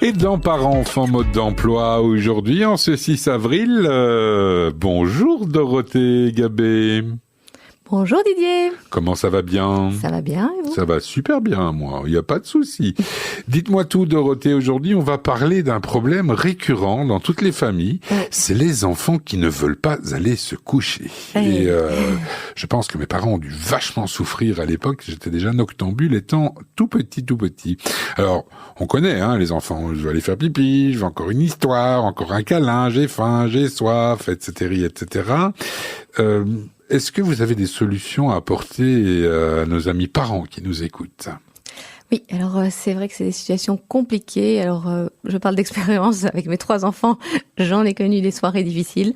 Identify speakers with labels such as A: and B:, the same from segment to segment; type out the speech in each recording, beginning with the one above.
A: Et dans Parents-Enfants mode d'emploi, aujourd'hui, en ce 6 avril, bonjour Dorothée Gabé.
B: Bonjour Didier.
A: Comment ça va bien ?
B: Ça va bien et vous ?
A: Ça va super bien, moi. Il n'y a pas de souci. Dites-moi tout, Dorothée. Aujourd'hui, on va parler d'un problème récurrent dans toutes les familles. C'est les enfants qui ne veulent pas aller se coucher. Et je pense que mes parents ont dû vachement souffrir à l'époque. J'étais déjà noctambule étant tout petit. Alors, on connaît les enfants. Je vais aller faire pipi, je veux encore une histoire, encore un câlin, j'ai faim, j'ai soif, etc., etc. Est-ce que vous avez des solutions à apporter à nos amis parents qui nous écoutent ?
B: Oui, alors c'est vrai que c'est des situations compliquées. Alors je parle d'expérience avec mes 3 enfants. J'en ai connu des soirées difficiles.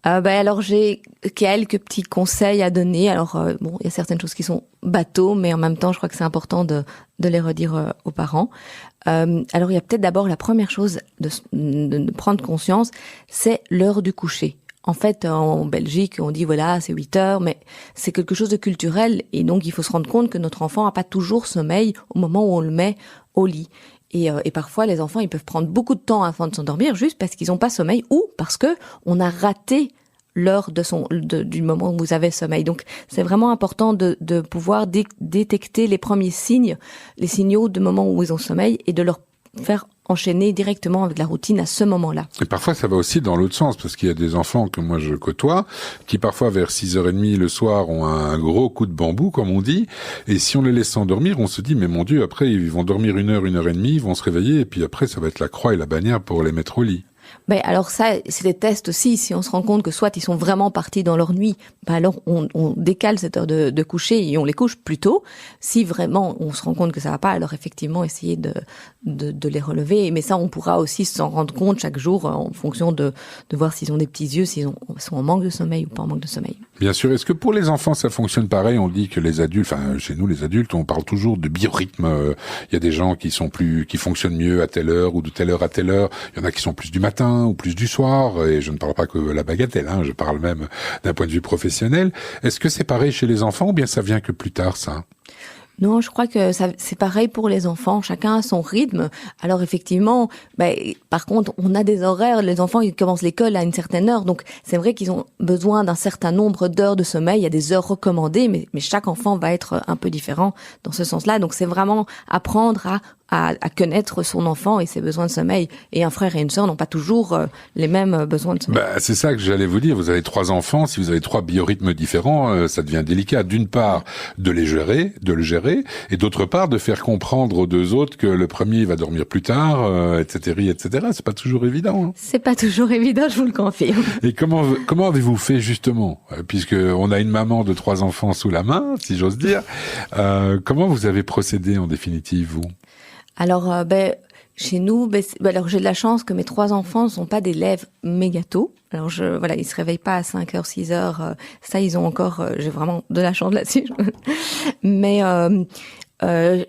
B: Alors j'ai quelques petits conseils à donner. Alors il y a certaines choses qui sont bateaux, mais en même temps, je crois que c'est important de les redire aux parents. Alors il y a peut-être d'abord la première chose de prendre conscience, c'est l'heure du coucher. En fait, en Belgique, on dit voilà, c'est 8 heures, mais c'est quelque chose de culturel et donc il faut se rendre compte que notre enfant n'a pas toujours sommeil au moment où on le met au lit. Et parfois, les enfants, ils peuvent prendre beaucoup de temps avant de s'endormir juste parce qu'ils n'ont pas sommeil ou parce que on a raté l'heure du moment où vous avez sommeil. Donc, c'est vraiment important de pouvoir détecter les premiers signes, les signaux de moment où ils ont sommeil et de leur faire enchaîner directement avec la routine à ce moment-là.
A: Et parfois, ça va aussi dans l'autre sens, parce qu'il y a des enfants que moi je côtoie, qui parfois vers 6h30 le soir ont un gros coup de bambou, comme on dit, et si on les laisse s'endormir, on se dit, mais mon Dieu, après ils vont dormir 1 heure et demie, ils vont se réveiller, et puis après ça va être la croix et la bannière pour les mettre au lit.
B: Alors ça, c'est des tests aussi. Si on se rend compte que soit ils sont vraiment partis dans leur nuit, alors on décale cette heure de coucher et on les couche plus tôt. Si vraiment on se rend compte que ça va pas, alors effectivement essayer de les relever. Mais ça, on pourra aussi s'en rendre compte chaque jour en fonction de voir s'ils ont des petits yeux, s'ils sont en manque de sommeil ou pas en manque de sommeil.
A: Bien sûr. Est-ce que pour les enfants ça fonctionne pareil ? On dit que les adultes, chez nous les adultes, on parle toujours de biorhythme. Il y a des gens qui fonctionnent mieux à telle heure ou de telle heure à telle heure. Il y en a qui sont plus du matin ou plus du soir, et je ne parle pas que la bagatelle, je parle même d'un point de vue professionnel. Est-ce que c'est pareil chez les enfants ou bien ça vient que plus tard, ça ?
B: Non, je crois que c'est pareil pour les enfants. Chacun a son rythme. Alors effectivement, par contre, on a des horaires. Les enfants, ils commencent l'école à une certaine heure. Donc, c'est vrai qu'ils ont besoin d'un certain nombre d'heures de sommeil. Il y a des heures recommandées, mais chaque enfant va être un peu différent dans ce sens-là. Donc, c'est vraiment apprendre à connaître son enfant et ses besoins de sommeil. Et un frère et une sœur n'ont pas toujours les mêmes besoins de sommeil.
A: C'est ça que j'allais vous dire. Vous avez 3 enfants. Si vous avez 3 biorhythmes différents, ça devient délicat. D'une part, de le gérer, et d'autre part, de faire comprendre aux 2 autres que le premier va dormir plus tard, etc. C'est pas toujours évident.
B: C'est pas toujours évident, je vous le confirme.
A: Et comment avez-vous fait justement, puisque on a une maman de 3 enfants sous la main, si j'ose dire. Comment vous avez procédé en définitive, vous ?
B: Alors, chez nous, alors j'ai de la chance que mes 3 enfants ne sont pas des lèvres méga tôt. Alors ils se réveillent pas à 5h, 6h. Ça, ils ont encore, j'ai vraiment de la chance là-dessus. Mais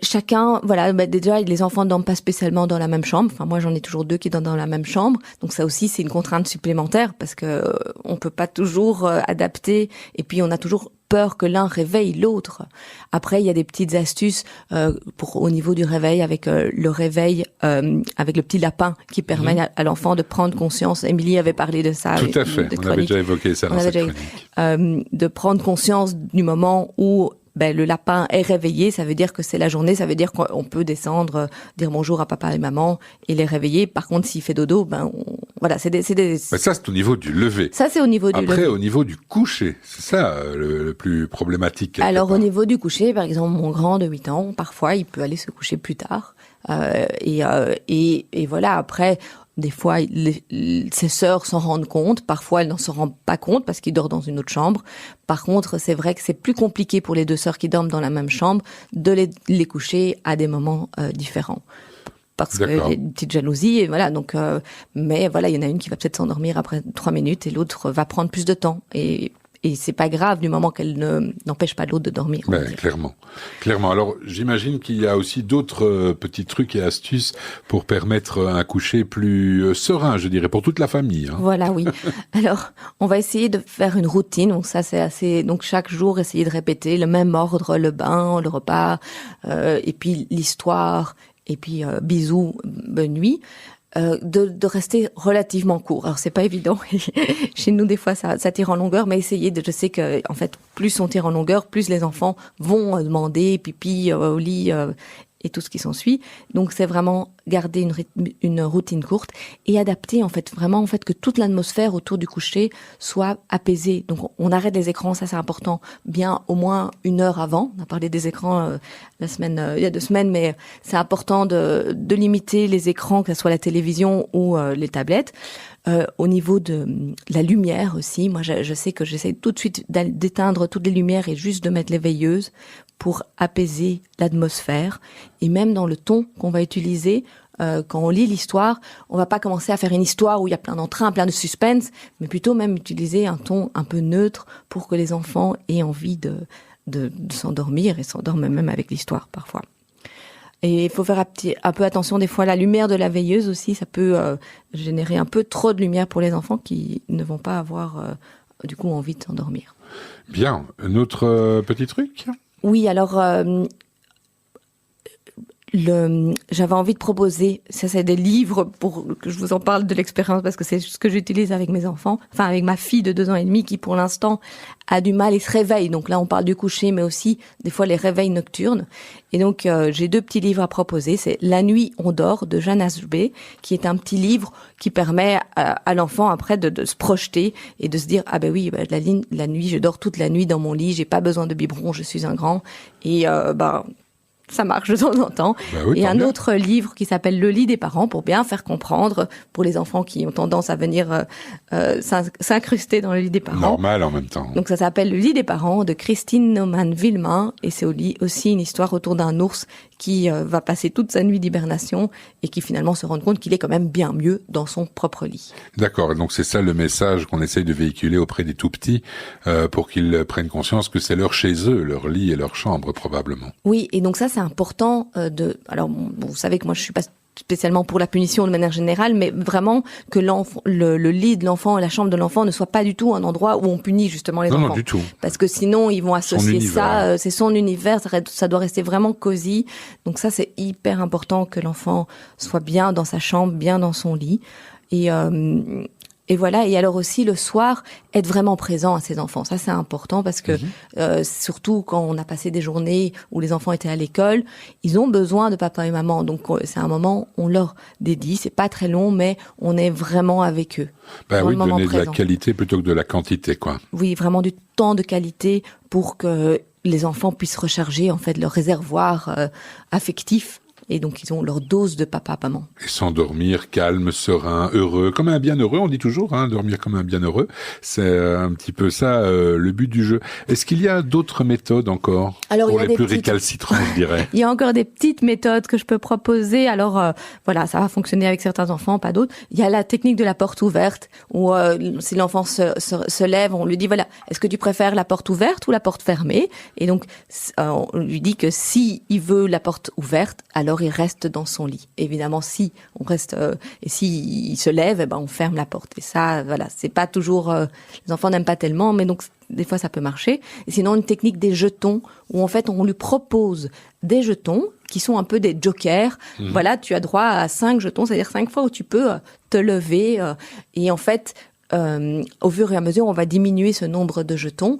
B: chacun, déjà les enfants ne dorment pas spécialement dans la même chambre. Enfin, moi j'en ai toujours 2 qui dorment dans la même chambre. Donc ça aussi c'est une contrainte supplémentaire parce que on peut pas toujours adapter. Et puis on a toujours peur que l'un réveille l'autre. Après, il y a des petites astuces au niveau du réveil, avec le réveil, avec le petit lapin qui permet à l'enfant de prendre conscience. Émilie avait parlé de ça.
A: Tout à fait, on avait déjà évoqué ça dans cette chronique.
B: De prendre conscience du moment où le lapin est réveillé, ça veut dire que c'est la journée, ça veut dire qu'on peut descendre, dire bonjour à papa et maman et les réveiller. Par contre, s'il fait dodo, c'est des...
A: ça, c'est au niveau du lever.
B: Ça, c'est au niveau du lever.
A: Après, au niveau du coucher, c'est ça le plus problématique.
B: Alors, au niveau du coucher, par exemple, mon grand de 8 ans, parfois, il peut aller se coucher plus tard. Et voilà, après... Des fois, ses sœurs s'en rendent compte. Parfois, elles n'en se rendent pas compte parce qu'il dort dans une autre chambre. Par contre, c'est vrai que c'est plus compliqué pour les 2 sœurs qui dorment dans la même chambre de les coucher à des moments différents. Parce qu'il y a une petite jalousie, et voilà. Donc, mais voilà, il y en a une qui va peut-être s'endormir après 3 minutes et l'autre va prendre plus de temps. Et c'est pas grave du moment qu'elle n'empêche pas l'autre de dormir.
A: Clairement. Alors, j'imagine qu'il y a aussi d'autres petits trucs et astuces pour permettre un coucher plus serein, je dirais, pour toute la famille.
B: Voilà, oui. Alors, on va essayer de faire une routine. Donc ça, c'est assez. Donc chaque jour, essayer de répéter le même ordre, le bain, le repas, et puis l'histoire. et puis bisous, bonne nuit. De rester relativement court. Alors c'est pas évident. Chez nous des fois ça tire en longueur, mais je sais que en fait plus on tire en longueur, plus les enfants vont demander pipi au lit et tout ce qui s'ensuit. Donc c'est vraiment garder une routine courte et adapter en fait que toute l'atmosphère autour du coucher soit apaisée. Donc on arrête les écrans, ça c'est important, bien au moins 1 heure avant. On a parlé des écrans il y a 2 semaines, mais c'est important de limiter les écrans, que ce soit la télévision ou les tablettes. Au niveau de la lumière aussi, moi je sais que j'essaie tout de suite d'éteindre toutes les lumières et juste de mettre les veilleuses pour apaiser l'atmosphère. Et même dans le ton qu'on va utiliser, quand on lit l'histoire, on va pas commencer à faire une histoire où il y a plein d'entrain, plein de suspense, mais plutôt même utiliser un ton un peu neutre pour que les enfants aient envie de s'endormir et s'endorment même avec l'histoire parfois. Et il faut faire un peu attention des fois, la lumière de la veilleuse aussi, ça peut générer un peu trop de lumière pour les enfants qui ne vont pas avoir du coup envie de s'endormir.
A: Bien, un autre petit truc ?
B: Oui, alors j'avais envie de proposer, ça c'est des livres pour que je vous en parle de l'expérience parce que c'est ce que j'utilise avec mes enfants, enfin avec ma fille de 2 ans et demi qui pour l'instant a du mal et se réveille. Donc là on parle du coucher mais aussi des fois les réveils nocturnes. Et donc j'ai 2 petits livres à proposer, c'est La nuit on dort de Jeanne Ashbé qui est un petit livre qui permet à l'enfant après de se projeter et de se dire ah ben oui la nuit je dors toute la nuit dans mon lit, j'ai pas besoin de biberon, je suis un grand et ça marche de temps en temps.
A: Bah oui,
B: et un
A: bien.
B: autre livre qui s'appelle Le lit des parents pour bien faire comprendre pour les enfants qui ont tendance à venir s'incruster dans le lit des parents.
A: Normal en même temps.
B: Donc ça s'appelle Le lit des parents de Christine Naumann-Villemain et c'est aussi une histoire autour d'un ours qui va passer toute sa nuit d'hibernation et qui finalement se rend compte qu'il est quand même bien mieux dans son propre lit.
A: D'accord, et donc c'est ça le message qu'on essaye de véhiculer auprès des tout-petits pour qu'ils prennent conscience que c'est leur chez eux, leur lit et leur chambre probablement.
B: Oui, et donc ça c'est important alors bon, vous savez que moi je suis pas spécialement pour la punition de manière générale, mais vraiment que le lit de l'enfant et la chambre de l'enfant ne soit pas du tout un endroit où on punit justement les enfants.
A: Non, du tout.
B: Parce que sinon, ils vont associer ça, c'est son univers, ça doit rester vraiment cosy. Donc ça, c'est hyper important que l'enfant soit bien dans sa chambre, bien dans son lit. Et voilà, et alors aussi le soir, être vraiment présent à ses enfants. Ça, c'est important parce que surtout quand on a passé des journées où les enfants étaient à l'école, ils ont besoin de papa et maman. Donc c'est un moment, on leur dédie, c'est pas très long, mais on est vraiment avec eux.
A: Bah oui, donner de la qualité plutôt que de la quantité, quoi.
B: Oui, vraiment du temps de qualité pour que les enfants puissent recharger en fait leur réservoir affectif. Et donc, ils ont leur dose de papa, maman.
A: Et s'endormir calme, serein, heureux, comme un bienheureux, on dit toujours, dormir comme un bienheureux. C'est un petit peu ça, le but du jeu. Est-ce qu'il y a d'autres méthodes encore pour les plus récalcitrants, je dirais?
B: Il y a encore des petites méthodes que je peux proposer. Alors, voilà, ça va fonctionner avec certains enfants, pas d'autres. Il y a la technique de la porte ouverte, où si l'enfant se lève, on lui dit, voilà, est-ce que tu préfères la porte ouverte ou la porte fermée? Et donc, on lui dit que si il veut la porte ouverte, alors il reste dans son lit. Évidemment, si on reste et si il se lève, on ferme la porte. Et ça, voilà, c'est pas toujours les enfants n'aiment pas tellement, mais donc des fois ça peut marcher. Et sinon une technique des jetons où en fait on lui propose des jetons qui sont un peu des jokers. Voilà, tu as droit à 5 jetons, c'est-à-dire 5 fois où tu peux te lever et en fait au fur et à mesure on va diminuer ce nombre de jetons.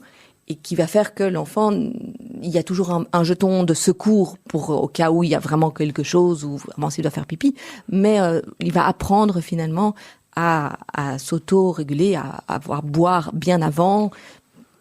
B: Et qui va faire que l'enfant, il y a toujours un jeton de secours pour au cas où il y a vraiment quelque chose ou vraiment s'il doit faire pipi, mais il va apprendre finalement à s'auto-réguler, à boire bien avant,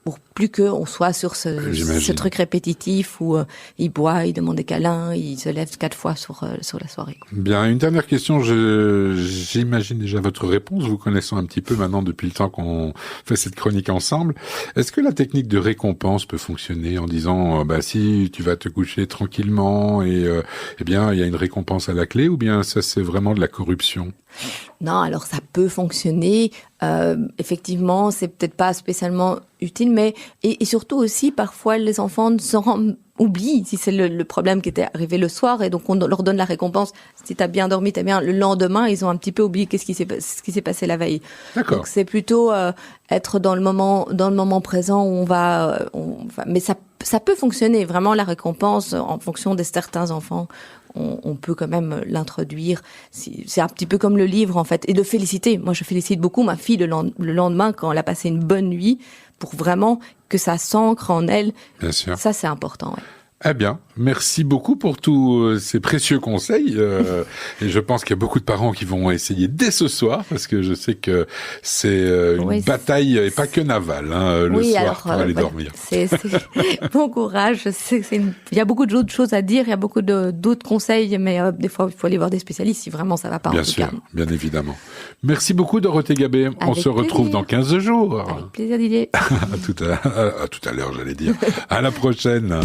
B: pour plus qu'on soit sur ce truc répétitif où il boit, il demande des câlins, il se lève 4 fois sur la soirée.
A: Bien, une dernière question, j'imagine déjà votre réponse, vous connaissant un petit peu maintenant depuis le temps qu'on fait cette chronique ensemble. Est-ce que la technique de récompense peut fonctionner en disant, si tu vas te coucher tranquillement et eh bien il y a une récompense à la clé, ou bien ça c'est vraiment de la corruption?
B: Non, alors ça peut fonctionner. Effectivement, c'est peut-être pas spécialement utile, mais et surtout aussi parfois les enfants oublient si c'est le problème qui était arrivé le soir et donc on leur donne la récompense. Si t'as bien dormi, t'as bien. Le lendemain, ils ont un petit peu oublié ce qui s'est passé la veille.
A: D'accord.
B: Donc c'est plutôt être dans le moment présent où on va mais ça peut fonctionner vraiment la récompense en fonction de certains enfants. on peut quand même l'introduire. C'est un petit peu comme le livre, en fait. Et de féliciter. Moi, je félicite beaucoup ma fille le lendemain quand elle a passé une bonne nuit, pour vraiment que ça s'ancre en elle.
A: Bien sûr.
B: Ça, c'est important, ouais.
A: Eh bien, merci beaucoup pour tous ces précieux conseils. Et je pense qu'il y a beaucoup de parents qui vont essayer dès ce soir, parce que je sais que c'est une bataille, et pas que navale, le soir pour aller dormir.
B: Bon courage. Il y a beaucoup d'autres choses à dire, il y a beaucoup d'autres conseils, mais des fois, il faut aller voir des spécialistes si vraiment ça va pas.
A: Bien sûr, bien évidemment. Merci beaucoup, Dorothée Gabé. On se retrouve dans 15 jours.
B: Avec plaisir, Didier.
A: À tout à l'heure, j'allais dire. À la prochaine.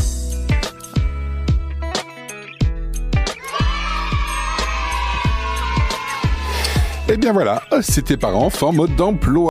A: Et bien voilà, c'était Parents, enfants, mode d'emploi.